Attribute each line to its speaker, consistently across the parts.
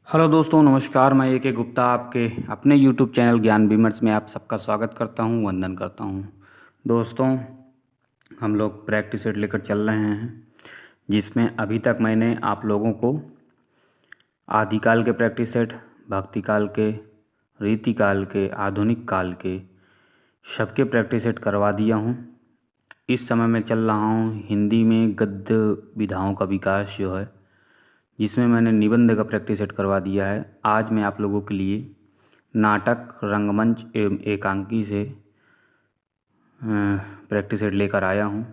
Speaker 1: Hello दोस्तों, नमस्कार। मैं ए के गुप्ता आपके अपने यूट्यूब चैनल ज्ञान विमर्श में आप सबका स्वागत करता हूं, वंदन करता हूं। दोस्तों, हम लोग प्रैक्टिस सेट लेकर चल रहे हैं, जिसमें अभी तक मैंने आप लोगों को आदिकाल के प्रैक्टिस सेट, भक्ति काल के, रीतिकाल के, आधुनिक काल के सबके प्रैक्टिस सेट करवा दिया हूं। इस समय मैं चल रहा हूं हिंदी में गद्य विधाओं का विकास जो है, जिसमें मैंने निबंध का प्रैक्टिस सेट करवा दिया है। आज मैं आप लोगों के लिए नाटक, रंगमंच एवं एकांकी से प्रैक्टिस सेट लेकर आया हूँ,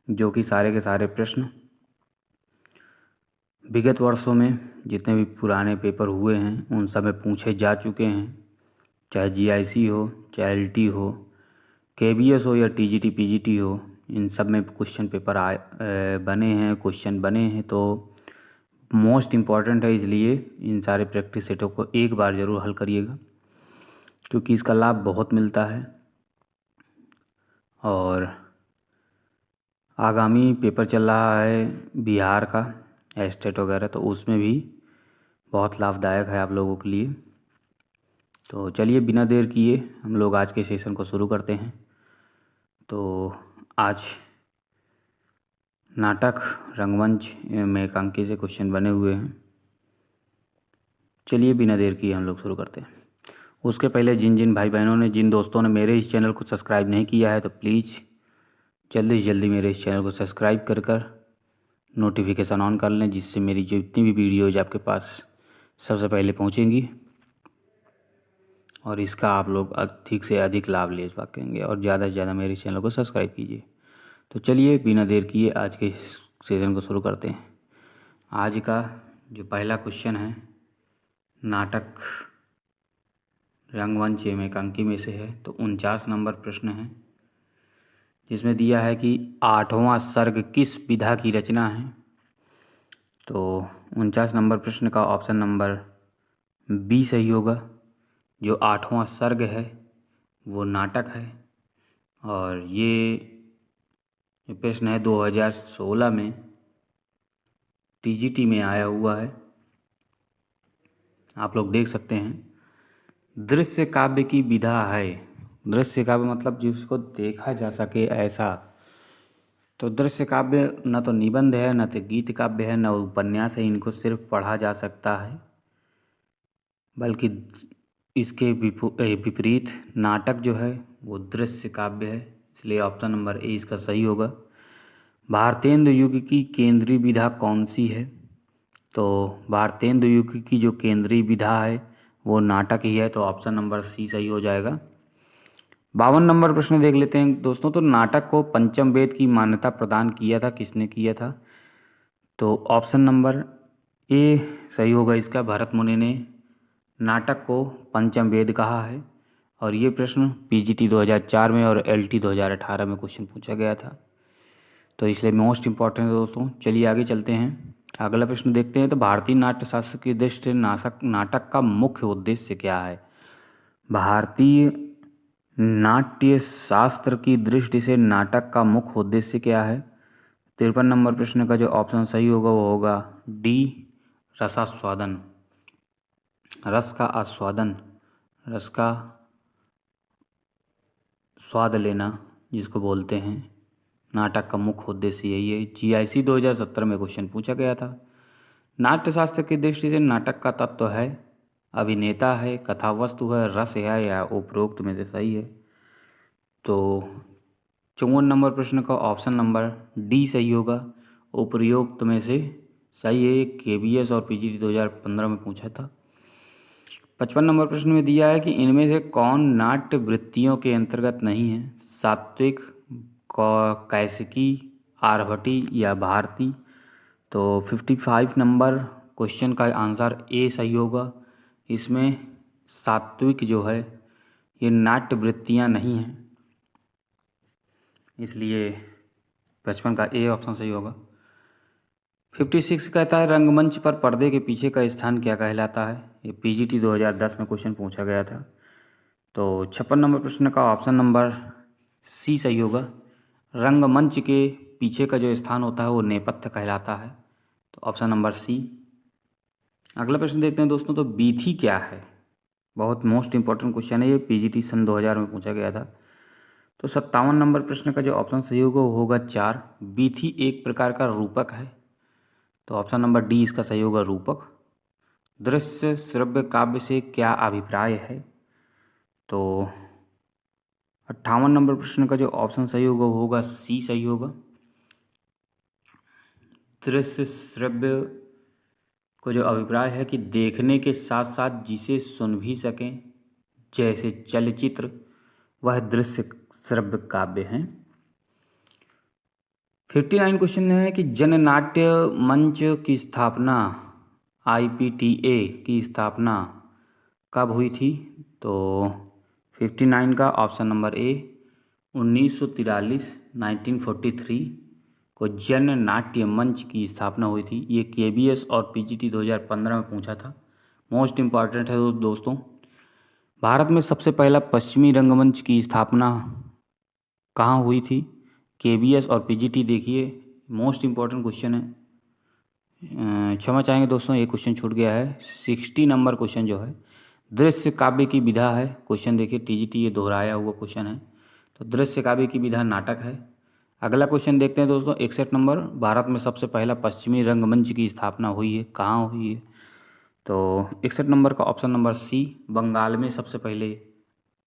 Speaker 1: जो कि सारे के सारे प्रश्न विगत वर्षों में जितने भी पुराने पेपर हुए हैं उन सब में पूछे जा चुके हैं। चाहे जीआईसी हो, चाहे एलटी हो, केबीएस हो या टीजीटी पीजीटी हो, इन सब में क्वेश्चन पेपर बने हैं, क्वेश्चन बने हैं। तो मोस्ट इम्पॉर्टेंट है, इसलिए इन सारे प्रैक्टिस सेटों को एक बार ज़रूर हल करिएगा, क्योंकि इसका लाभ बहुत मिलता है। और आगामी पेपर चल रहा है बिहार का, एस्टेट वगैरह, तो उसमें भी बहुत लाभदायक है आप लोगों के लिए। तो चलिए, बिना देर किए हम लोग आज के सेशन को शुरू करते हैं। तो आज नाटक, रंगमंच एवं एकांकी से क्वेश्चन बने हुए हैं। चलिए, बिना देर किए हम लोग शुरू करते हैं। उसके पहले जिन जिन भाई बहनों ने, जिन दोस्तों ने मेरे इस चैनल को सब्सक्राइब नहीं किया है, तो प्लीज़ जल्दी से जल्दी मेरे इस चैनल को सब्सक्राइब कर नोटिफिकेशन ऑन कर लें, जिससे मेरी जितनी भी वीडियोज़ आपके पास सबसे पहले पहुंचेंगी और इसका आप लोग अधिक से अधिक लाभ ले सकेंगे। और ज़्यादा से ज़्यादा मेरे चैनल को सब्सक्राइब कीजिए। तो चलिए, बिना देर किए आज के सेशन को शुरू करते हैं। आज का जो पहला क्वेश्चन है, नाटक, रंगमंच एवं एकांकी में से है, तो 49 नंबर प्रश्न है, जिसमें दिया है कि 8वां सर्ग किस विधा की रचना है। तो 49 नंबर प्रश्न का ऑप्शन नंबर बी सही होगा। जो 8वां सर्ग है वो नाटक है, और ये प्रश्न है 2016 में टीजीटी में आया हुआ है। आप लोग देख सकते हैं। दृश्य काव्य की विधा है। दृश्य काव्य मतलब जिसको देखा जा सके ऐसा। तो दृश्य काव्य न तो निबंध है, न तो गीत काव्य है, न उपन्यास है। इनको सिर्फ पढ़ा जा सकता है, बल्कि इसके विपरीत नाटक जो है वो दृश्य काव्य है। इसलिए ऑप्शन नंबर ए इसका सही होगा। भारतेंदु युग की केंद्रीय विधा कौन सी है। तो भारतेंदु युग की जो केंद्रीय विधा है वो नाटक ही है। तो ऑप्शन नंबर सी सही हो जाएगा। 52 नंबर प्रश्न देख लेते हैं दोस्तों। तो नाटक को पंचम वेद की मान्यता प्रदान किया था, किसने किया था। तो ऑप्शन नंबर ए सही होगा इसका। भरत मुनि ने नाटक को पंचम वेद कहा है। और ये प्रश्न पीजीटी 2004 में और एलटी 2018 में क्वेश्चन पूछा गया था, तो इसलिए मोस्ट इम्पॉर्टेंट है दोस्तों। चलिए आगे चलते हैं, अगला प्रश्न देखते हैं। तो भारतीय नाट्य शास्त्र की दृष्टि से नाटक का मुख्य उद्देश्य क्या है। भारतीय नाट्य शास्त्र की दृष्टि से नाटक का मुख्य उद्देश्य क्या है। 53 नंबर प्रश्न का जो ऑप्शन सही होगा वो होगा डी, रसास्वादन। रस का आस्वादन, रस का स्वाद लेना जिसको बोलते हैं, नाटक का मुख्य उद्देश्य यही है। जीआईसी 2017 में क्वेश्चन पूछा गया था। नाट्यशास्त्र की दृष्टि से नाटक का तत्व है, अभिनेता है, कथा वस्तु है, रस है, या उपरोक्त में से सही है। तो 54 नंबर प्रश्न का ऑप्शन नंबर डी सही होगा। उपरोक्त में से सही है। केबीएस और पीजीटी 2015 में पूछा था। 55 नंबर प्रश्न में दिया है कि इनमें से कौन नाट्य वृत्तियों के अंतर्गत नहीं है। सात्विक, कैसिकी, आरभटी या भारती। तो 55 नंबर क्वेश्चन का आंसर ए सही होगा। इसमें सात्विक जो है ये नाट्य वृत्तियाँ नहीं हैं, इसलिए 55 का ए ऑप्शन सही होगा। 56 कहता है रंगमंच पर पर्दे के पीछे का स्थान क्या कहलाता है। ये पीजीटी 2010 में क्वेश्चन पूछा गया था। तो 56 नंबर प्रश्न का ऑप्शन नंबर सी सही होगा। रंगमंच के पीछे का जो स्थान होता है वो नेपथ्य कहलाता है। तो ऑप्शन नंबर सी। अगला प्रश्न देखते हैं दोस्तों। तो बीथी क्या है? बहुत मोस्ट इंपॉर्टेंट क्वेश्चन है ये, पीजीटी सन 2000 में पूछा गया था। तो 57 नंबर प्रश्न का जो ऑप्शन सही होगा वो होगा 4। बीथी एक प्रकार का रूपक है, तो ऑप्शन नंबर डी इसका सही होगा, रूपक। दृश्य श्रव्य काव्य से क्या अभिप्राय है? तो 58 नंबर प्रश्न का जो ऑप्शन सही होगा वो होगा सी सही होगा। दृश्य श्रव्य को जो अभिप्राय है कि देखने के साथ साथ जिसे सुन भी सकें, जैसे चलचित्र, वह दृश्य श्रव्य काव्य हैं। 59 क्वेश्चन है कि जननाट्य मंच की स्थापना, IPTA की स्थापना कब हुई थी? तो 59 का ऑप्शन नंबर ए 1943 1943 को जन नाट्य मंच की स्थापना हुई थी। ये KBS और PGT 2015 में पूछा था। मोस्ट इम्पॉर्टेंट है दोस्तों। भारत में सबसे पहला पश्चिमी रंगमंच की स्थापना कहाँ हुई थी? KBS और PGT देखिए, मोस्ट इम्पॉर्टेंट क्वेश्चन है। क्षमा चाहेंगे दोस्तों, एक क्वेश्चन छूट गया है। 60 नंबर क्वेश्चन जो है, दृश्य काव्य की विधा है। क्वेश्चन देखिए, TGT ये दोहराया हुआ क्वेश्चन है। तो दृश्य काव्य की विधा नाटक है। अगला क्वेश्चन देखते हैं दोस्तों, 61 नंबर। भारत में सबसे पहला पश्चिमी रंगमंच की स्थापना हुई है, कहाँ हुई है? तो 61 नंबर का ऑप्शन नंबर सी, बंगाल में सबसे पहले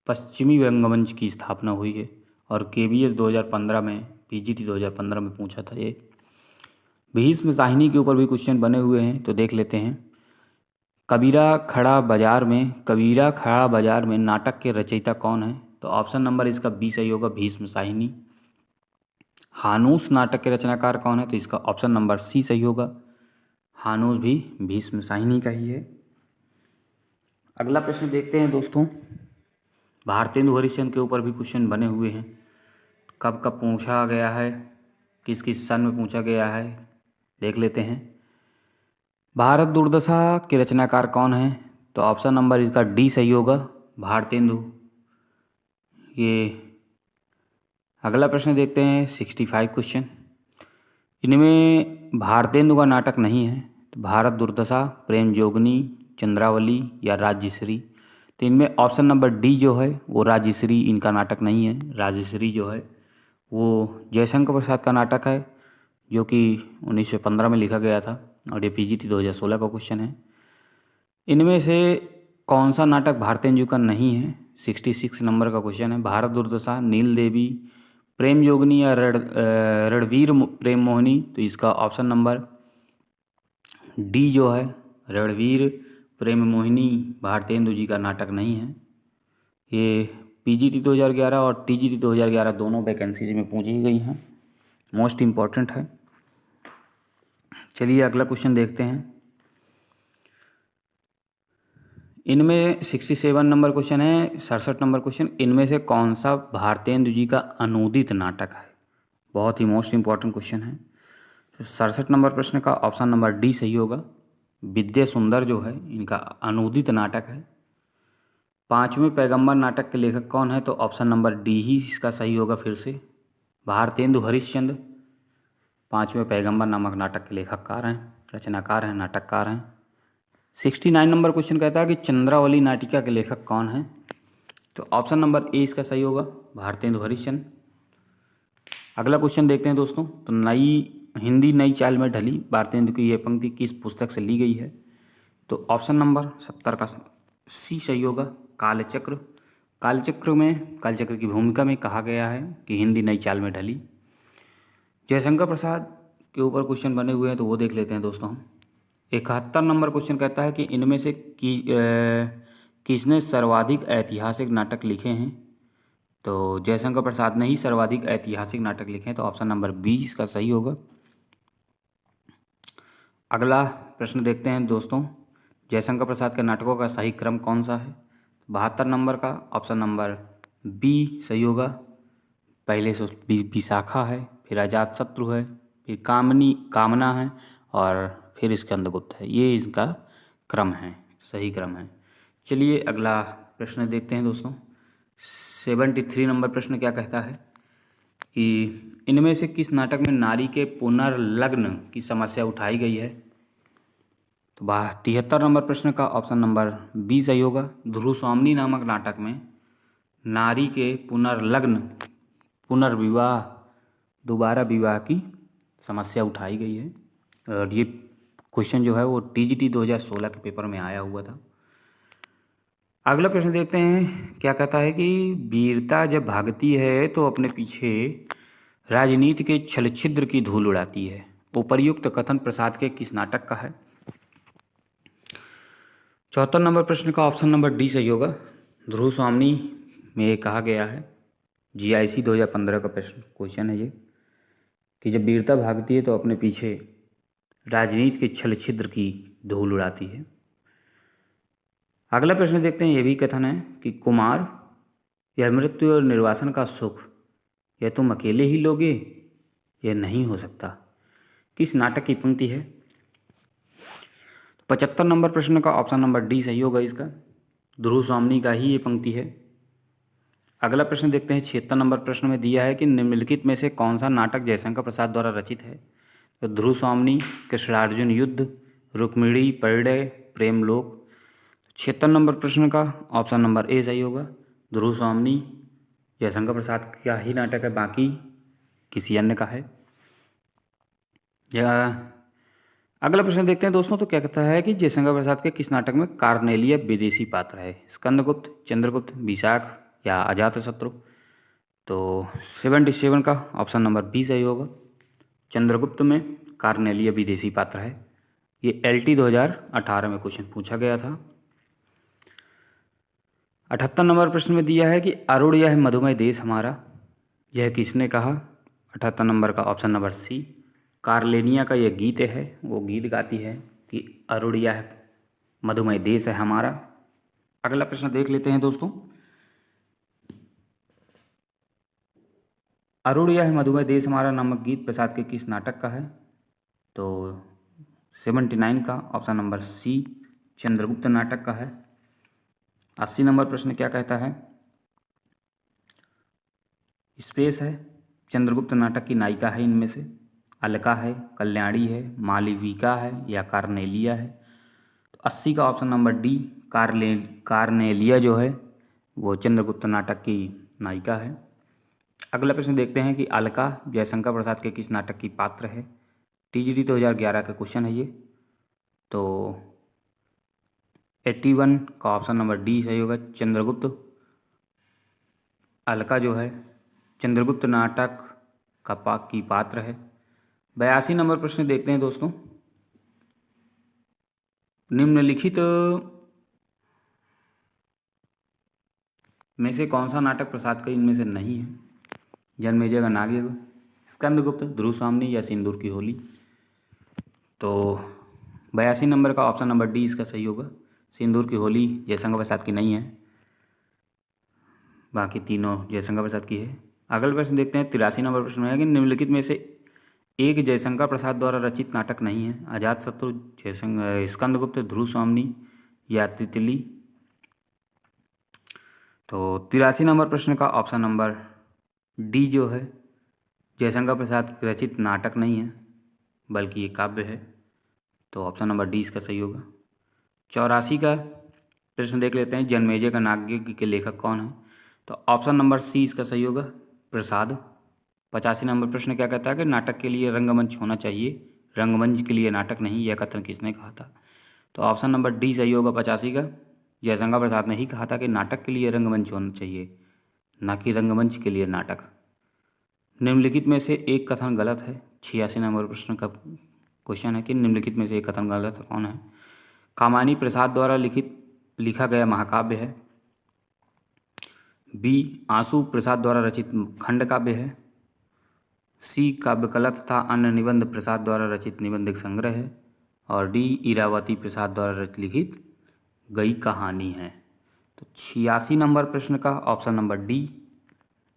Speaker 1: पश्चिमी रंगमंच की स्थापना हुई है। और KBS 2015 में, PGT 2015 में पूछा था ये। भीष्म साहिनी के ऊपर भी क्वेश्चन बने हुए हैं, तो देख लेते हैं। कबीरा खड़ा बाजार में नाटक के रचयिता कौन है? तो ऑप्शन नंबर इसका बी सही होगा, भीष्म साहिनी। हानूस नाटक के रचनाकार कौन है? तो इसका ऑप्शन नंबर सी सही होगा, हानूस भी भीष्म साहिनी का ही है। अगला प्रश्न देखते हैं दोस्तों। भारतेंदु हरिश्चंद्र के ऊपर भी क्वेश्चन बने हुए हैं। कब कब पूछा गया है, किस किस सन में पूछा गया है, देख लेते हैं। भारत दुर्दशा के रचनाकार कौन है? तो ऑप्शन नंबर इसका डी सही होगा, भारतेंदु। ये अगला प्रश्न देखते हैं, 65 क्वेश्चन। इनमें भारतेंदु का नाटक नहीं है, तो भारत दुर्दशा, प्रेम जोगनी, चंद्रावली या राजश्री। तो इनमें ऑप्शन नंबर डी जो है वो राजश्री, इनका नाटक नहीं है। राजश्री जो है वो जयशंकर प्रसाद का नाटक है, जो कि 1915 में लिखा गया था। और ये PGT 2016 का क्वेश्चन है। इनमें से कौन सा नाटक भारतेंदु का नहीं है? 66 नंबर का क्वेश्चन है। भारत दुर्दशा, नील देवी, प्रेम योगिनी या रणवीर प्रेम मोहिनी। तो इसका ऑप्शन नंबर डी जो है, रणवीर प्रेम मोहिनी, भारतेंदु जी का नाटक नहीं है। ये PGT 2011 और TGT 2011 दोनों वैकेंसीज में पूछी गई हैं, मोस्ट इम्पॉर्टेंट है। चलिए अगला क्वेश्चन देखते हैं। इनमें 67 नंबर क्वेश्चन है, 67 नंबर क्वेश्चन। इनमें से कौन सा भारतेंदु जी का अनूदित नाटक है? बहुत ही मोस्ट इम्पॉर्टेंट क्वेश्चन है। तो 67 नंबर प्रश्न का ऑप्शन नंबर डी सही होगा, विद्या सुंदर जो है इनका अनूदित नाटक है। पांचवें पैगंबर नाटक के लेखक कौन है? तो ऑप्शन नंबर डी ही इसका सही होगा, फिर से भारतेंदु हरिश्चंद्र पांचवें पैगंबर नामक नाटक के लेखककार हैं, रचनाकार हैं, नाटककार हैं। 69 नंबर क्वेश्चन कहता है कि चंद्रावली नाटिका के लेखक कौन हैं? तो ऑप्शन नंबर ए इसका सही होगा, भारतेंदु हरिश्चंद्र। अगला क्वेश्चन देखते हैं दोस्तों। तो हिंदी नई चाल में ढली भारतेंदु की यह पंक्ति किस पुस्तक से ली गई है? तो ऑप्शन नंबर 70 का सी सही होगा, कालचक्र। कालचक्र की भूमिका में कहा गया है कि हिंदी नई चाल में ढली। जयशंकर प्रसाद के ऊपर क्वेश्चन बने हुए हैं, तो वो देख लेते हैं दोस्तों हम। 71 नंबर क्वेश्चन कहता है कि इनमें से किसने सर्वाधिक ऐतिहासिक नाटक लिखे हैं? तो जयशंकर प्रसाद ने ही सर्वाधिक ऐतिहासिक नाटक लिखे हैं, तो ऑप्शन नंबर बी इसका सही होगा। अगला प्रश्न देखते हैं दोस्तों। जयशंकर प्रसाद के नाटकों का सही क्रम कौन सा है? 72 नंबर का ऑप्शन नंबर बी सही होगा। पहले से विशाखा है, फिर अजातशत्रु है, फिर कामना है और फिर स्कंदगुप्त है। ये इसका क्रम है, सही क्रम है। चलिए अगला प्रश्न देखते हैं दोस्तों। 73 नंबर प्रश्न क्या कहता है कि इनमें से किस नाटक में नारी के पुनर्लग्न की समस्या उठाई गई है? तो 73 नंबर प्रश्न का ऑप्शन नंबर बी सही होगा। ध्रुव स्वामिनी नामक नाटक में नारी के पुनर्लग्न, पुनर्विवाह, दोबारा विवाह की समस्या उठाई गई है। और ये क्वेश्चन जो है वो टीजीटी 2016 के पेपर में आया हुआ था। अगला प्रश्न देखते हैं, क्या कहता है कि वीरता जब भागती है तो अपने पीछे राजनीति के छल छिद्र की धूल उड़ाती है। उपर्युक्त कथन प्रसाद के किस नाटक का है? 74 नंबर प्रश्न का ऑप्शन नंबर डी सही होगा। ध्रुव स्वामिनी में कहा गया है, जीआईसी 2015 का प्रश्न क्वेश्चन है ये, कि जब वीरता भागती है तो अपने पीछे राजनीति के छल छिद्र की धूल उड़ाती है। अगला प्रश्न देखते हैं, ये भी कथन है कि कुमार, यह मृत्यु और निर्वासन का सुख यह तुम अकेले ही लोगे, यह नहीं हो सकता, किस नाटक की पंक्ति है? 75 नंबर प्रश्न का ऑप्शन नंबर डी सही होगा इसका। ध्रुव स्वामिनी का ही ये पंक्ति है। अगला प्रश्न देखते हैं, 76 नंबर प्रश्न में दिया है कि निम्नलिखित में से कौन सा नाटक जयशंकर प्रसाद द्वारा रचित है? तो ध्रुव स्वामिनी, कृष्णार्जुन युद्ध, रुक्मिणी परिणय, प्रेमलोक। 76 नंबर प्रश्न का ऑप्शन नंबर ए सही होगा। ध्रुव स्वामिनी जयशंकर प्रसाद का ही नाटक है, बाकी किसी अन्य का है। या अगला प्रश्न देखते हैं दोस्तों, तो क्या कहता है कि जयशंकर प्रसाद के किस नाटक में कार्नेलिया विदेशी पात्र है? स्कंदगुप्त, चंद्रगुप्त, विशाख या अजातशत्रु। तो 77 का ऑप्शन नंबर बी सही होगा। चंद्रगुप्त में कार्नेलिया विदेशी पात्र है। ये LT 2018 में क्वेश्चन पूछा गया था। 78 नंबर प्रश्न में दिया है कि अरुण यह मधुमेह देश हमारा, यह किसने कहा? 78 नंबर का ऑप्शन नंबर सी, कार्लेनिया का यह गीत है, वो गीत गाती है कि अरुण यह मधुमेह देश है हमारा। अगला प्रश्न देख लेते हैं दोस्तों, अरुण यह मधुमेह देश हमारा नामक गीत प्रसाद के किस नाटक का है? तो 79 का ऑप्शन नंबर सी, चंद्रगुप्त नाटक का है। 80 नंबर प्रश्न क्या कहता है? स्पेस है, चंद्रगुप्त नाटक की नायिका है इनमें से? अलका है, कल्याणी है, मालविका है या कार्नेलिया है? तो 80 का ऑप्शन नंबर डी, कार्नेलिया जो है वो चंद्रगुप्त नाटक की नायिका है। अगला प्रश्न देखते हैं कि अलका जयशंकर प्रसाद के किस नाटक की पात्र है? टीजीटी 2011 का क्वेश्चन है ये। तो 81 का ऑप्शन नंबर डी सही होगा। चंद्रगुप्त, अलका जो है चंद्रगुप्त नाटक की पात्र है। 82 नंबर प्रश्न देखते हैं दोस्तों, निम्नलिखित में से कौन सा नाटक प्रसाद का इनमें से नहीं है? जन्मेजय का नागयज्ञ, स्कंदगुप्त, ध्रुव स्वामिनी या सिंदूर की होली। तो 82 नंबर का ऑप्शन नंबर डी इसका सही होगा। सिंदूर की होली जयशंकर प्रसाद की नहीं है, बाकी तीनों जयशंकर प्रसाद की है। अगला प्रश्न देखते हैं, 83 नंबर प्रश्न है कि निम्नलिखित में से एक जयशंकर प्रसाद द्वारा रचित नाटक नहीं है? अजातशत्रु, स्कंदगुप्त, ध्रुव स्वामिनी या तितली। तो 83 नंबर प्रश्न का ऑप्शन नंबर डी जो है जयशंकर प्रसाद रचित नाटक नहीं है, बल्कि ये काव्य है। तो ऑप्शन नंबर डी इसका सही होगा। 84 का प्रश्न देख लेते हैं, जन्मेजय का नागयज्ञ के लेखक कौन है? तो ऑप्शन नंबर सी इसका सही होगा, प्रसाद। 85 नंबर प्रश्न क्या कहता है कि नाटक के लिए रंगमंच होना चाहिए, रंगमंच के लिए नाटक नहीं, यह कथन किसने कहा था? तो ऑप्शन नंबर डी सही होगा 85 का। जयशंकर प्रसाद ने ही कहा था कि नाटक के लिए रंगमंच होना चाहिए, ना कि रंगमंच के लिए नाटक। निम्नलिखित में से एक कथन गलत है। 86 नंबर प्रश्न का क्वेश्चन है कि निम्नलिखित में से एक कथन गलत है, कौन है? कामानी प्रसाद द्वारा लिखा गया महाकाव्य है। बी, आंसू प्रसाद द्वारा रचित खंड काव्य है। सी, काव्यकलश तथा अन्य निबंध प्रसाद द्वारा रचित निबंधिक संग्रह है। और डी, इरावती प्रसाद द्वारा लिखित गई कहानी है। तो 86 नंबर प्रश्न का ऑप्शन नंबर डी,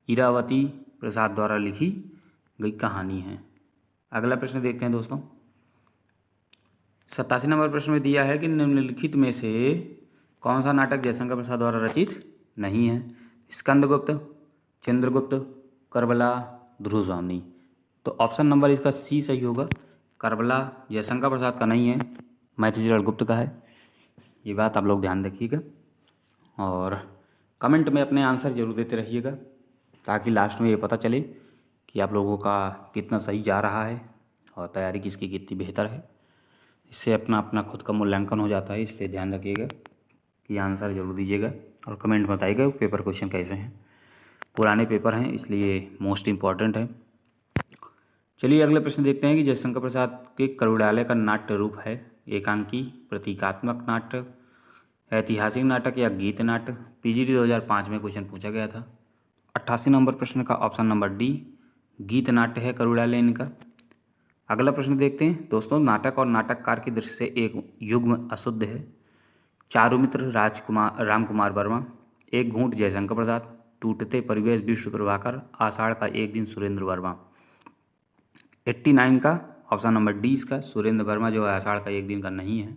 Speaker 1: इरावती प्रसाद द्वारा लिखी गई कहानी है। अगला प्रश्न देखते हैं दोस्तों, 87 नंबर प्रश्न में दिया है कि निम्नलिखित में से कौन सा नाटक जयशंकर प्रसाद द्वारा रचित नहीं है? स्कंदगुप्त, चंद्रगुप्त, करबला, ध्रुव स्वामिनी। तो ऑप्शन नंबर इसका सी सही होगा, करबला जयशंकर प्रसाद का नहीं है, मैथिलीलाल गुप्त का है। ये बात आप लोग ध्यान रखिएगा और कमेंट में अपने आंसर ज़रूर देते रहिएगा ताकि लास्ट में ये पता चले कि आप लोगों का कितना सही जा रहा है और तैयारी किसकी कितनी बेहतर है। इससे अपना अपना खुद का मूल्यांकन हो जाता है, इसलिए ध्यान रखिएगा कि आंसर ज़रूर दीजिएगा और कमेंट में बताइएगा पेपर क्वेश्चन कैसे हैं। पुराने पेपर हैं इसलिए मोस्ट इम्पॉर्टेंट है। चलिए अगले प्रश्न देखते हैं कि जयशंकर प्रसाद के करुणालय का नाट्य रूप है एकांकी, प्रतीकात्मक नाट्य, ऐतिहासिक नाटक या गीत नाट्य। पीजीटी 2005 में क्वेश्चन पूछा गया था। 88 नंबर प्रश्न का ऑप्शन नंबर डी गीत नाट्य है करुणालय इनका। अगला प्रश्न देखते हैं दोस्तों, नाटक और नाटककार की दृष्टि से एक युग्म अशुद्ध है। चारुमित्र राम कुमार वर्मा, एक घूंट जयशंकर प्रसाद, टूटते परिवेश विश्व प्रभाकर, आषाढ़ का एक दिन सुरेंद्र वर्मा। 89 का ऑप्शन नंबर डी इसका सुरेंद्र वर्मा जो है आषाढ़ का एक दिन का नहीं है।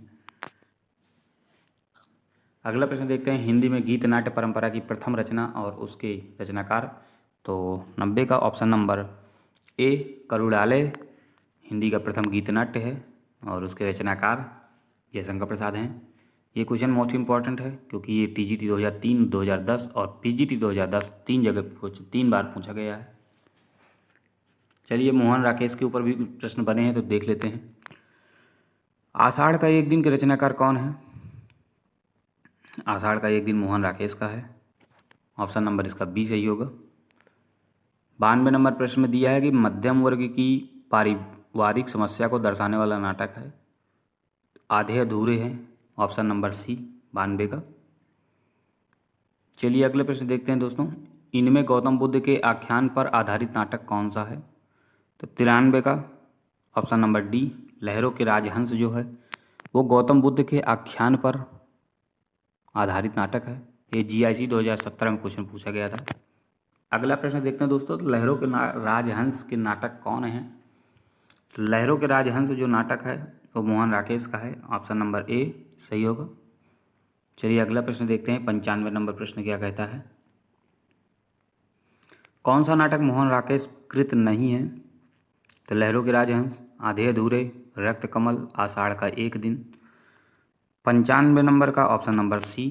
Speaker 1: अगला प्रश्न देखते हैं, हिंदी में गीत नाट्य परंपरा की प्रथम रचना और उसके रचनाकार। तो 90 का ऑप्शन नंबर ए करुणालय हिंदी का प्रथम गीत नाट्य है और उसके रचनाकार जयशंकर प्रसाद हैं। ये क्वेश्चन मोस्ट इम्पॉर्टेंट है क्योंकि ये टीजीटी 2003, 2010 और पीजीटी 2010 तीन बार पूछा गया है। चलिए मोहन राकेश के ऊपर भी प्रश्न बने हैं तो देख लेते हैं। आषाढ़ का एक दिन के रचनाकार कौन है? आषाढ़ का एक दिन मोहन राकेश का है। ऑप्शन नंबर इसका बी सही होगा। 92 नंबर प्रश्न में दिया है कि मध्यम वर्ग की पारिवारिक समस्या को दर्शाने वाला नाटक है, आधे अधूरे हैं। ऑप्शन नंबर सी 92 का। चलिए अगले प्रश्न देखते हैं दोस्तों, इनमें गौतम बुद्ध के आख्यान पर आधारित नाटक कौन सा है? तो 93 का ऑप्शन नंबर डी लहरों के राजहंस जो है वो गौतम बुद्ध के आख्यान पर आधारित नाटक है। ये जीआईसी 2017 में क्वेश्चन पूछा गया था। अगला प्रश्न देखते हैं दोस्तों, तो लहरों के राजहंस के नाटक कौन है? तो लहरों के राजहंस जो नाटक है वो मोहन राकेश का है। ऑप्शन नंबर ए सही होगा। चलिए अगला प्रश्न देखते हैं, 95 नंबर प्रश्न क्या कहता है, कौन सा नाटक मोहन राकेश कृत नहीं है? तो लहरों के राजहंस, आधे अधूरे, रक्त कमल, आषाढ़ का एक दिन। 95 नंबर का ऑप्शन नंबर सी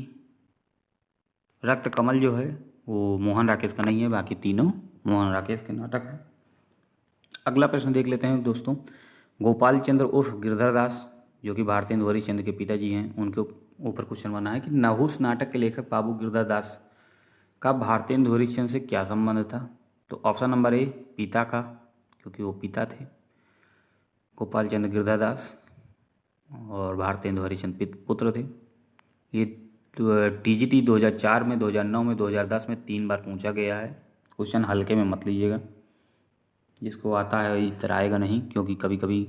Speaker 1: रक्त कमल जो है वो मोहन राकेश का नहीं है, बाकी तीनों मोहन राकेश के नाटक है। अगला प्रश्न देख लेते हैं दोस्तों, गोपाल चंद्र उर्फ गिरधर दास जो कि भारतेंदु हरिश्चंद्र के पिताजी हैं, उनके ऊपर क्वेश्चन बना है कि नहुस नाटक के लेखक बाबू गिरधर दास का भारतेंदु हरिश्चंद्र से क्या संबंध था? तो ऑप्शन नंबर ए पिता का, क्योंकि वो पिता थे गोपाल चंद्र गिरधर दास और भारतेंदु हरिश्चंद्र पुत्र थे। ये टीजीटी 2004 में, 2009 में, 2010 में 3 बार पूछा गया है। क्वेश्चन हल्के में मत लीजिएगा, जिसको आता है इधर आएगा नहीं, क्योंकि कभी कभी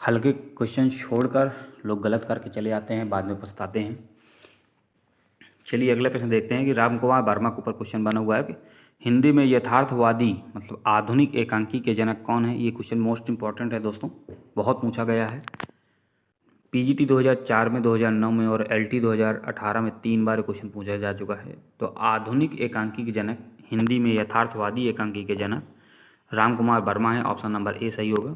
Speaker 1: हल्के क्वेश्चन छोड़कर लोग गलत करके चले आते हैं, बाद में पछताते हैं। चलिए अगला प्रश्न देखते हैं कि राम कुमार वर्मा के ऊपर क्वेश्चन बना हुआ है कि हिंदी में यथार्थवादी मतलब आधुनिक एकांकी के जनक कौन है? ये क्वेश्चन मोस्ट इंपॉर्टेंट है दोस्तों, बहुत पूछा गया है। पीजीटी 2004 में, 2009 में और एलटी 2018 में 3 बार क्वेश्चन पूछा जा चुका है। तो आधुनिक एकांकी के जनक, हिंदी में यथार्थवादी एकांकी के जनक राम कुमार वर्मा है। ऑप्शन नंबर ए सही होगा।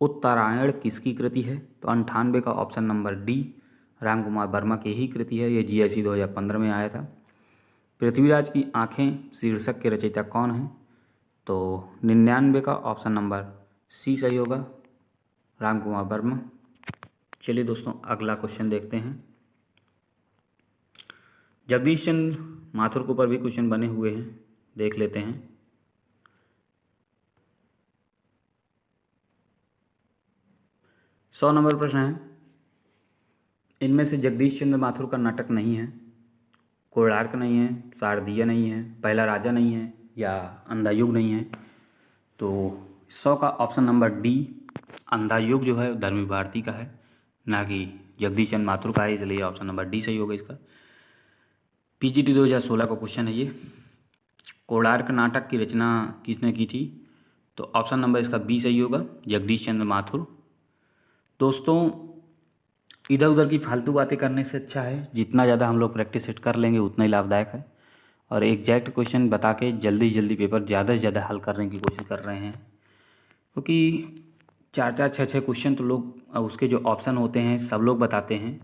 Speaker 1: उत्तरायण किसकी कृति है? तो 98 का option number D Ram Kumar Verma की ही कृति है। ये जीआईसी 2015 में आया था। पृथ्वीराज की आंखें शीर्षक के रचयिता कौन हैं? तो 99 का ऑप्शन नंबर सी सही होगा, राम कुमार वर्मा। चलिए दोस्तों अगला क्वेश्चन देखते हैं, जगदीश चंद्र माथुर के ऊपर भी क्वेश्चन बने हुए हैं, देख लेते हैं। सौ नंबर प्रश्न है, इनमें से जगदीश चंद्र माथुर का नाटक नहीं है, कोणार्क नहीं है, शारदीय नहीं है, पहला राजा नहीं है या अंधा युग नहीं है। तो 100 का ऑप्शन नंबर डी अंधा युग जो है धर्मी भारती का है, ना कि जगदीश चंद्र माथुर का है, इसलिए ऑप्शन नंबर डी सही होगा इसका। पीजीटी 2016 का क्वेश्चन है ये, कोणार्क नाटक की रचना किसने की थी? तो ऑप्शन नंबर इसका बी सही होगा, जगदीश चंद्र माथुर। दोस्तों इधर उधर की फालतू बातें करने से अच्छा है जितना ज़्यादा हम लोग प्रैक्टिस सेट कर लेंगे उतना ही लाभदायक है, और एग्जैक्ट क्वेश्चन बता के जल्दी जल्दी पेपर ज़्यादा से ज़्यादा हल करने की कोशिश कर रहे हैं, क्योंकि चार चार छः छः क्वेश्चन तो लोग उसके जो ऑप्शन होते हैं सब लोग बताते हैं,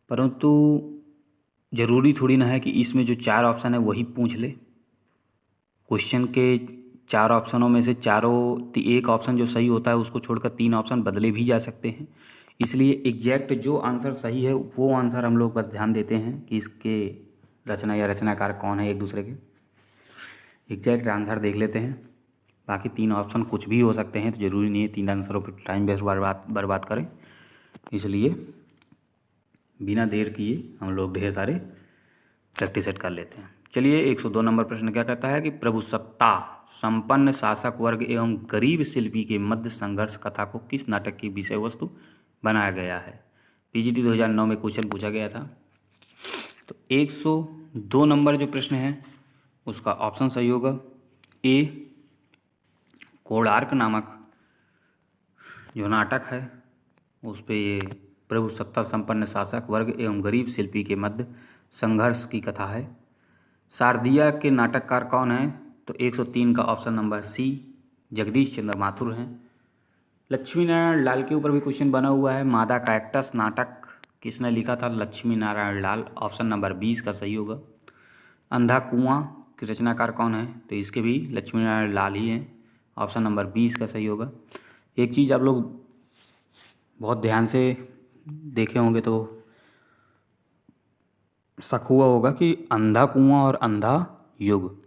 Speaker 1: परंतु ज़रूरी थोड़ी ना है कि इसमें जो चार ऑप्शन है वही पूछ ले। क्वेश्चन के चार ऑप्शनों में से एक ऑप्शन जो सही होता है उसको छोड़कर तीन ऑप्शन बदले भी जा सकते हैं। इसलिए एग्जैक्ट जो आंसर सही है वो आंसर हम लोग बस ध्यान देते हैं कि इसके रचना या रचनाकार कौन है एक दूसरे के। एग्जैक्ट आंसर देख लेते हैं। बाकी तीन ऑप्शन कुछ भी हो सकते हैं, तो ज़रूरी नहीं है तीन आंसरों पर टाइम वेस्ट बर्बाद करें। इसलिए बिना देर किए हम लोग ढेर सारे प्रैक्टिस सेट कर लेते हैं। चलिए 102 नंबर प्रश्न क्या कहता है कि प्रभुसत्ता संपन्न शासक वर्ग एवं गरीब शिल्पी के मध्य संघर्ष कथा को किस नाटक की विषय वस्तु बनाया गया है। पीजीटी 2009 में क्वेश्चन पूछा गया था। तो 102 नंबर जो प्रश्न है उसका ऑप्शन सही होगा ए, कोणार्क नामक जो नाटक है उस पे ये प्रभुसत्ता संपन्न शासक वर्ग एवं गरीब शिल्पी के मध्य संघर्ष की कथा है। शारदिया के नाटककार कौन हैं, तो 103 का ऑप्शन नंबर सी जगदीश चंद्र माथुर हैं। लक्ष्मी नारायण लाल के ऊपर भी क्वेश्चन बना हुआ है। मादा कैक्टस नाटक किसने लिखा था, लक्ष्मी नारायण लाल, ऑप्शन नंबर 20 का सही होगा। अंधा कुआं के रचनाकार कौन है, तो इसके भी लक्ष्मी नारायण लाल ही हैं, ऑप्शन नंबर 20 का सही होगा। एक चीज़ आप लोग बहुत ध्यान से देखे होंगे तो शक हुआ होगा कि अंधा कुआं और अंधा युग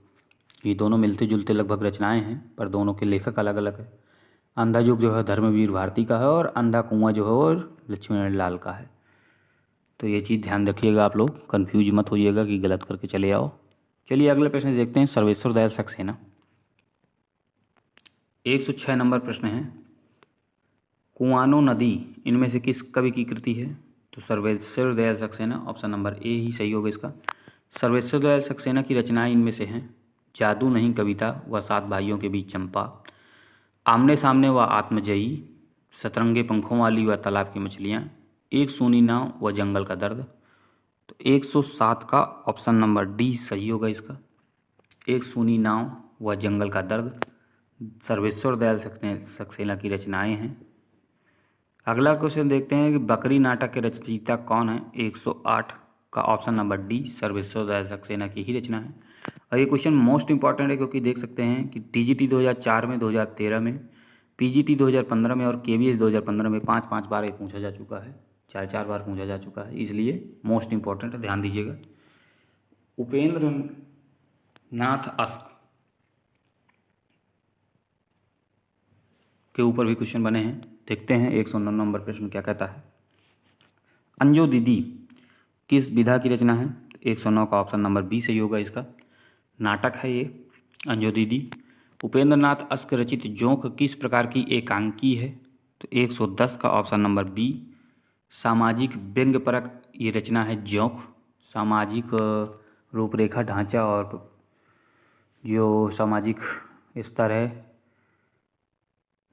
Speaker 1: ये दोनों मिलते जुलते लगभग रचनाएं हैं, पर दोनों के लेखक अलग अलग है। अंधा युग जो है धर्मवीर भारती का है और अंधा कुआं जो है और लक्ष्मीनारायण लाल का है। तो ये चीज़ ध्यान रखिएगा, आप लोग कंफ्यूज मत होइएगा कि गलत करके चले आओ। चलिए अगले प्रश्न देखते हैं। सर्वेश्वर दयाल सक्सेना 106 नंबर प्रश्न है। कुआनो नदी इनमें से किस कवि की कृति है, तो Sarveshwar Dayal Saxena, option number A ही सही होगा इसका। सर्वेश्वर दयाल सक्सेना की रचनाएं इनमें से हैं जादू नहीं कविता व सात भाइयों के बीच चंपा, आमने सामने व आत्मजयी, सतरंगे पंखों वाली व तालाब की मछलियाँ, एक सूनी नाव व जंगल का दर्द। तो 107 का ऑप्शन नंबर डी सही होगा इसका, एक सूनी नाव व जंगल का दर्द सर्वेश्वर दयाल सक्सेना की रचनाएं हैं। अगला क्वेश्चन देखते हैं कि बकरी नाटक के रचयिता कौन है। 108 का option number D Sarveshwar Dayal Saxena की ही रचना है। और ये क्वेश्चन मोस्ट इंपॉर्टेंट है क्योंकि देख सकते हैं कि टीजीटी 2004 में, 2013 में, पीजीटी 2015 में और केवीएस 2015 में 5-5 बार ये पूछा जा चुका है, 4-4 बार पूछा जा चुका है, इसलिए मोस्ट इंपॉर्टेंट है, ध्यान दीजिएगा। उपेंद्र नाथ अस्क के ऊपर भी क्वेश्चन बने हैं, देखते हैं 109 नंबर प्रश्न क्या कहता है। अंजो दीदी किस विधा की रचना है, 109 का ऑप्शन नंबर बी सही होगा इसका, नाटक है ये अंजो दीदी। उपेंद्र नाथ अस्क रचित जोंक किस प्रकार की एकांकी है, तो 110 का ऑप्शन नंबर बी सामाजिक व्यंग्यपरक ये रचना है जोंक। सामाजिक रूपरेखा ढांचा और जो सामाजिक स्तर है,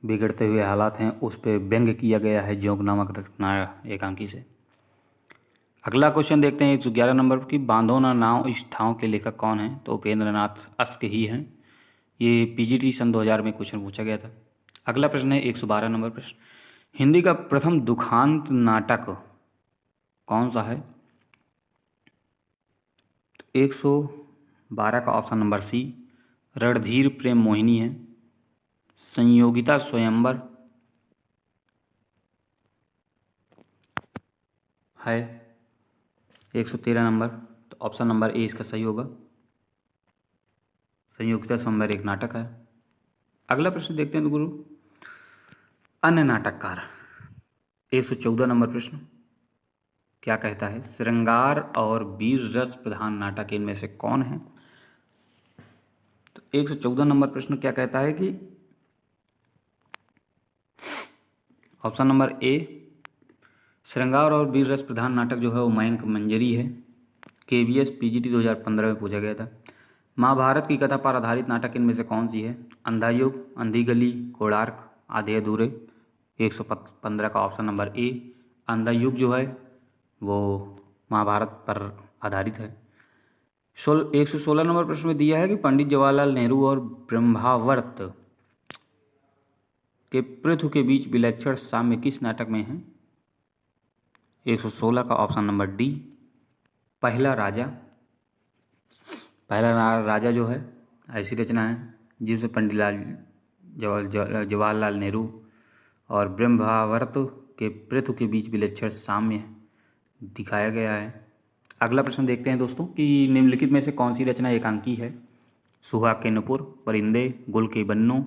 Speaker 1: बिगड़ते हुए हालात हैं, उस पर व्यंग्य किया गया है जोंक नामक रचना एकांकी से। अगला क्वेश्चन देखते हैं 111 नंबर की। बांधो ना नाव इस ठाव के लेखक कौन हैं, तो उपेंद्र नाथ अस्क ही हैं। ये पीजीटी सन 2000 में क्वेश्चन पूछा गया था। अगला प्रश्न है 112 नंबर प्रश्न। हिंदी का प्रथम दुखांत नाटक कौन सा है, तो 112 का ऑप्शन नंबर सी रणधीर प्रेम मोहिनी है। संयोगिता स्वयंवर है 113 नंबर, तो ऑप्शन नंबर ए इसका सही होगा। संयोगिता स्वयंवर एक नाटक है। अगला प्रश्न देखते हैं गुरु। अन्य नाटककार 114 नंबर प्रश्न क्या कहता है। श्रृंगार और वीर रस प्रधान नाटक इनमें से कौन है, तो 114 नंबर प्रश्न क्या कहता है कि ऑप्शन नंबर ए श्रृंगार और वीर रस प्रधान नाटक जो है वो मयंक मंजरी है। केवीएस पीजीटी 2015 में पूछा गया था। महाभारत की कथा पर आधारित नाटक इनमें से कौन सी है, अंधा युग, अंधी गली, कोणार्क, आधे अधूरे। 115 का ऑप्शन नंबर ए अंधा युग जो है वो महाभारत पर आधारित है। 116 नंबर प्रश्न में दिया है कि पंडित जवाहरलाल नेहरू और ब्रह्मावर्त के पृथु के बीच विलक्षण साम्य किस नाटक में है? 116 का ऑप्शन नंबर डी, पहला राजा। पहला राजा जो है ऐसी रचना है जिसे जवाहरलाल नेहरू और ब्रह्मावर्त के पृथु के बीच विलक्षण साम्य दिखाया गया है। अगला प्रश्न देखते हैं दोस्तों कि निम्नलिखित में से कौन सी रचना एकांकी है? सुहा के नुपुर, परिंदे, गुल के बन्नों,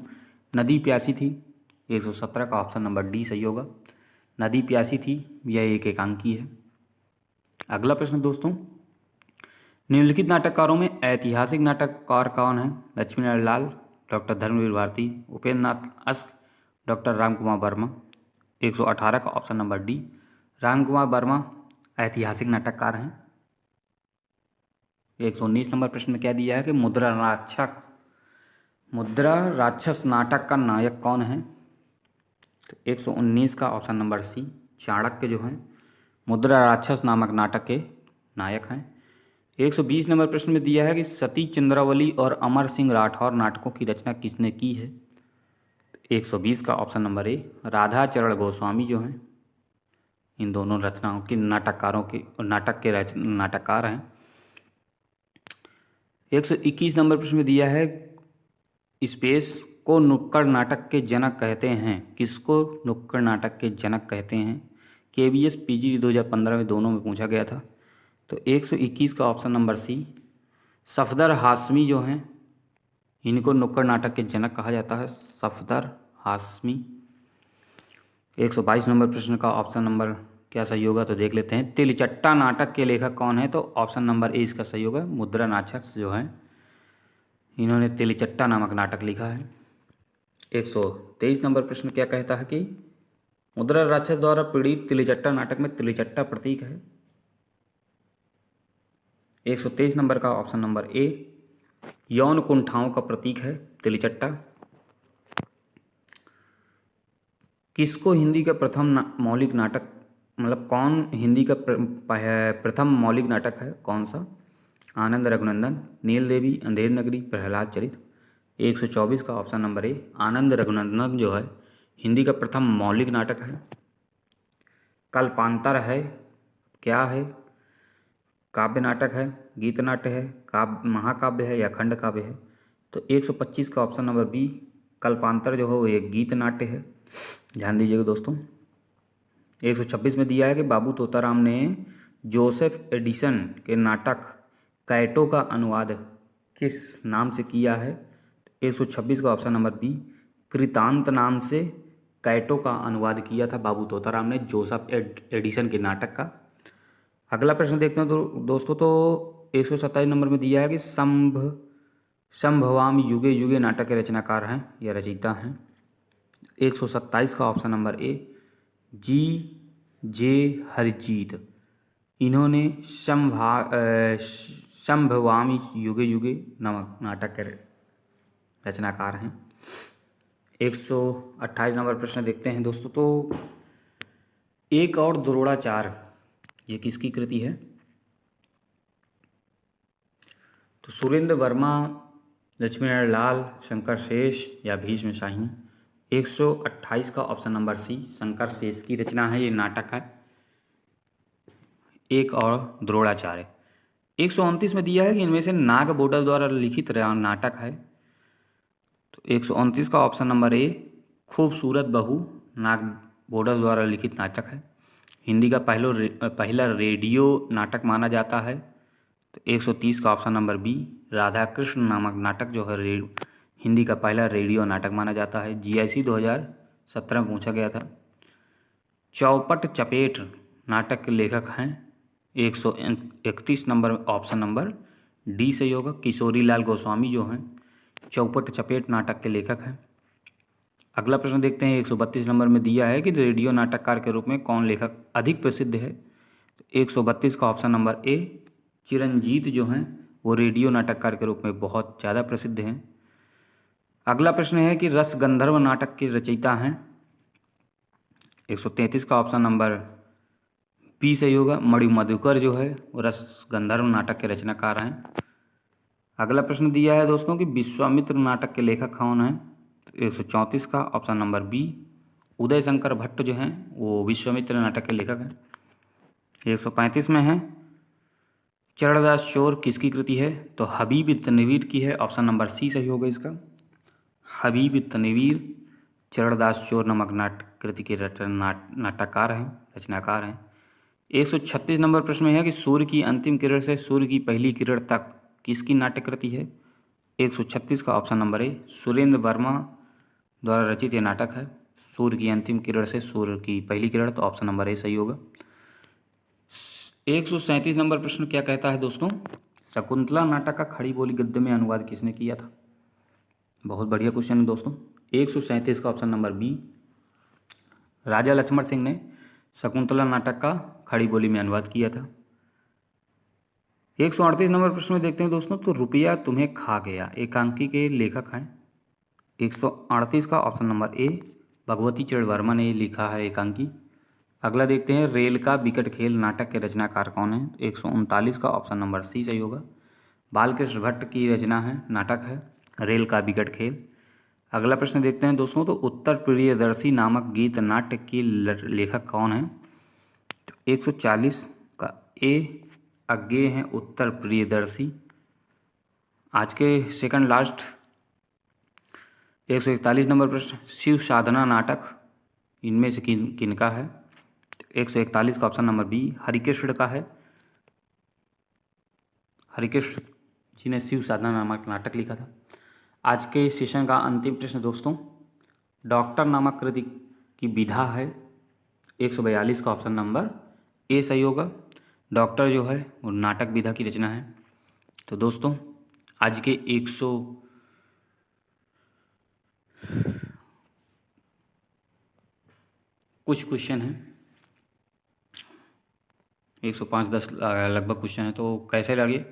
Speaker 1: नदी प्यासी थी। 117 का ऑप्शन नंबर डी सही होगा, नदी प्यासी थी, यह एक एकांकी है। अगला प्रश्न दोस्तों, निम्नलिखित नाटककारों में ऐतिहासिक नाटककार कौन है? लक्ष्मीनारायण लाल, doctor Dharmveer Bharti, Upendra Nath ask, doctor Ramkumar Verma. 118 का option number D, Ramkumar Verma ऐतिहासिक नाटककार हैं। 119 नंबर प्रश्न में क्या दिया है कि मुद्रा राक्षस नाटक का नायक कौन है? तो 119 का ऑप्शन नंबर सी, चाणक्य जो हैं मुद्रा राक्षस नामक नाटक के नायक हैं। 120 नंबर प्रश्न में दिया है कि सती चंद्रावली और अमर सिंह राठौर नाटकों की रचना किसने की है? 120 का ऑप्शन नंबर ए, राधा चरण गोस्वामी जो हैं इन दोनों रचनाओं के नाटककार हैं। 121 नंबर प्रश्न में दिया है स्पेस को नुक्कड़ नाटक के जनक कहते हैं। किसको नुक्कड़ नाटक के जनक कहते हैं? KBS PG 2015 में दोनों में पूछा गया था। तो 121 का option number C, Safdar Hashmi जो हैं इनको नुक्कड़ नाटक के जनक कहा जाता है, सफदर हाशमी। 122 नंबर प्रश्न का ऑप्शन नंबर क्या सही होगा तो देख लेते हैं। तिलचट्टा नाटक के लेखक कौन है? तो ऑप्शन नंबर ए इसका सही होगा, मुद्रा राक्षस जो हैं इन्होंने तिलचट्टा नामक नाटक लिखा है। 123 नंबर प्रश्न क्या कहता है कि मुद्रा राक्षस द्वारा पीड़ित तिलचट्टा नाटक में तिलचट्टा प्रतीक है। 123 नंबर का ऑप्शन नंबर ए, यौन कुंठाओं का प्रतीक है तिलचट्टा। किसको हिंदी का प्रथम मौलिक नाटक, मतलब कौन हिंदी का प्रथम मौलिक नाटक है, कौन सा? आनंद रघुनंदन, नील देवी, अंधेर नगरी, प्रहलाद चरित। 124 का ऑप्शन नंबर ए, आनंद रघुनंदन जो है हिंदी का प्रथम मौलिक नाटक है। कल्पांतर है, क्या है? काव्य नाटक है, गीत नाट्य है, काव्य महाकाव्य है या खंड काव्य है? तो 125 का ऑप्शन नंबर बी, कल्पांतर जो है वो एक गीत नाट्य है, ध्यान दीजिएगा दोस्तों। 126 में दिया है कि बाबू तोताराम ने जोसेफ एडिसन के नाटक कैटो का अनुवाद किस नाम से किया है? 126 का ऑप्शन नंबर बी, कृतांत नाम से कैटो का अनुवाद किया था बाबू तोताराम ने जोसेफ एडिसन के नाटक का। अगला प्रश्न देखते हैं दोस्तों, तो 127 नंबर में दिया है कि संभवामि युगे युगे नाटक के रचनाकार हैं या रचयिता हैं। 127 का ऑप्शन नंबर ए, G.J. हरजीत, इन्होंने संभवामि युगे युगे नामक नाटक के रचनाकार हैं। 128 नंबर प्रश्न देखते हैं दोस्तों, तो एक और द्रोणाचार्य ये किसकी कृति है? तो सुरेंद्र वर्मा, लक्ष्मीनारायण लाल, शंकर शेष या भीष्म शाही। 128 का ऑप्शन नंबर सी, शंकर शेष की रचना है, ये नाटक है एक और द्रोणाचार्य। 129 में दिया है कि इनमें से नाग बोडल द्वारा लिखित नाटक है। तो 129 का ऑप्शन नंबर ए, खूबसूरत बहू नाग बोडल द्वारा लिखित नाटक है, हिंदी का पहला रेडियो नाटक माना जाता है। तो 130 का option number B, Radha Krishna नामक नाटक जो है हिंदी का पहला रेडियो नाटक माना जाता है, GIC 2017 में पूछा गया था। चौपट चपेट नाटक के लेखक हैं। 131 नंबर ऑप्शन नंबर डी सही होगा, किशोरी लाल गोस्वामी जो हैं चौपट चपेट नाटक के लेखक हैं। अगला प्रश्न देखते हैं, 132 नंबर में दिया है कि रेडियो नाटककार के रूप में कौन लेखक अधिक प्रसिद्ध है? 132 का ऑप्शन नंबर ए, चिरंजीत जो हैं वो रेडियो नाटककार के रूप में बहुत ज़्यादा प्रसिद्ध हैं। अगला प्रश्न है कि रस गंधर्व नाटक के रचयिता हैं। 133 का ऑप्शन नंबर बी सही होगा, मणि मधुकर जो है वो रस गंधर्व नाटक के रचनाकार हैं। अगला प्रश्न दिया है दोस्तों कि विश्वामित्र नाटक के लेखक कौन हैं? 134 का option number B. Uday Shankar Bhatt जो हैं वो विश्वामित्र नाटक के लेखक हैं। 135 में है चरणदास चोर किसकी कृति है? तो हबीब तनवीर की है, ऑप्शन नंबर सी सही होगा इसका। हबीब तनवीर चरणदास चोर नामक नाटक कृति के नाटककार हैं, रचनाकार हैं। 136 नंबर प्रश्न में है कि सूर्य की अंतिम किरण से सूर्य की पहली किरण तक किसकी नाट्य कृति है? 136 का ऑप्शन नंबर ए सुरेंद्र वर्मा द्वारा रचित यह नाटक है। सूर्य की अंतिम किरण से सूर्य की पहली किरण, तो ऑप्शन नंबर ए सही होगा। 137 नंबर प्रश्न क्या कहता है दोस्तों? शकुंतला नाटक का खड़ी बोली गद्य में अनुवाद किसने किया था? बहुत बढ़िया क्वेश्चन है दोस्तों। 137 का ऑप्शन नंबर बी राजा लक्ष्मण सिंह ने शकुंतला नाटक का खड़ी बोली में अनुवाद किया था। 138 नंबर प्रश्न में देखते हैं दोस्तों, तो रुपया तुम्हें खा गया एकांकी के लेखक हैं। 138 का ऑप्शन नंबर ए भगवती चरण वर्मा ने लिखा है एकांकी। अगला देखते हैं रेल का बिकट खेल नाटक के रचनाकार कौन है? 139 का ऑप्शन नंबर सी सही होगा। बालकृष्ण भट्ट की रचना है, नाटक है रेल का बिकट खेल। अगला प्रश्न देखते हैं दोस्तों, तो उत्तर प्रियदर्शी नामक गीत नाट्य की लेखक कौन है? तो 140 का ए अज्ञेय हैं उत्तर प्रियदर्शी। आज के सेकंड लास्ट 141 नंबर प्रश्न, शिव साधना नाटक इनमें से किनका है? 141 का ऑप्शन नंबर बी हरिकृष्ण का है। हरिकृष्ण जी ने शिव साधना नामक नाटक लिखा था। आज के सेशन का अंतिम प्रश्न दोस्तों, डॉक्टर नामक कृति की विधा है। 142 का ऑप्शन नंबर ए सही होगा। डॉक्टर जो है वो नाटक विधा की रचना है। तो दोस्तों आज के 100 कुछ क्वेश्चन हैं, 105-10 लगभग क्वेश्चन है, तो कैसे लगे?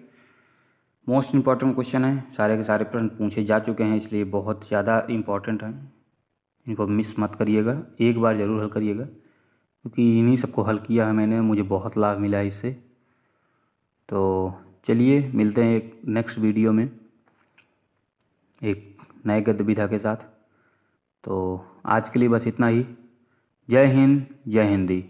Speaker 1: मोस्ट इम्पॉर्टेंट क्वेश्चन है, सारे के सारे प्रश्न पूछे जा चुके हैं, इसलिए बहुत ज़्यादा इम्पॉर्टेंट हैं। इनको मिस मत करिएगा, एक बार ज़रूर हल करिएगा, क्योंकि इन्हीं सबको हल किया है मैंने, मुझे बहुत लाभ मिला है इससे। तो चलिए मिलते हैं एक नेक्स्ट वीडियो में एक नए गद्य विधा के साथ। तो आज के लिए बस इतना ही। जय हिंद, जय हिंदी।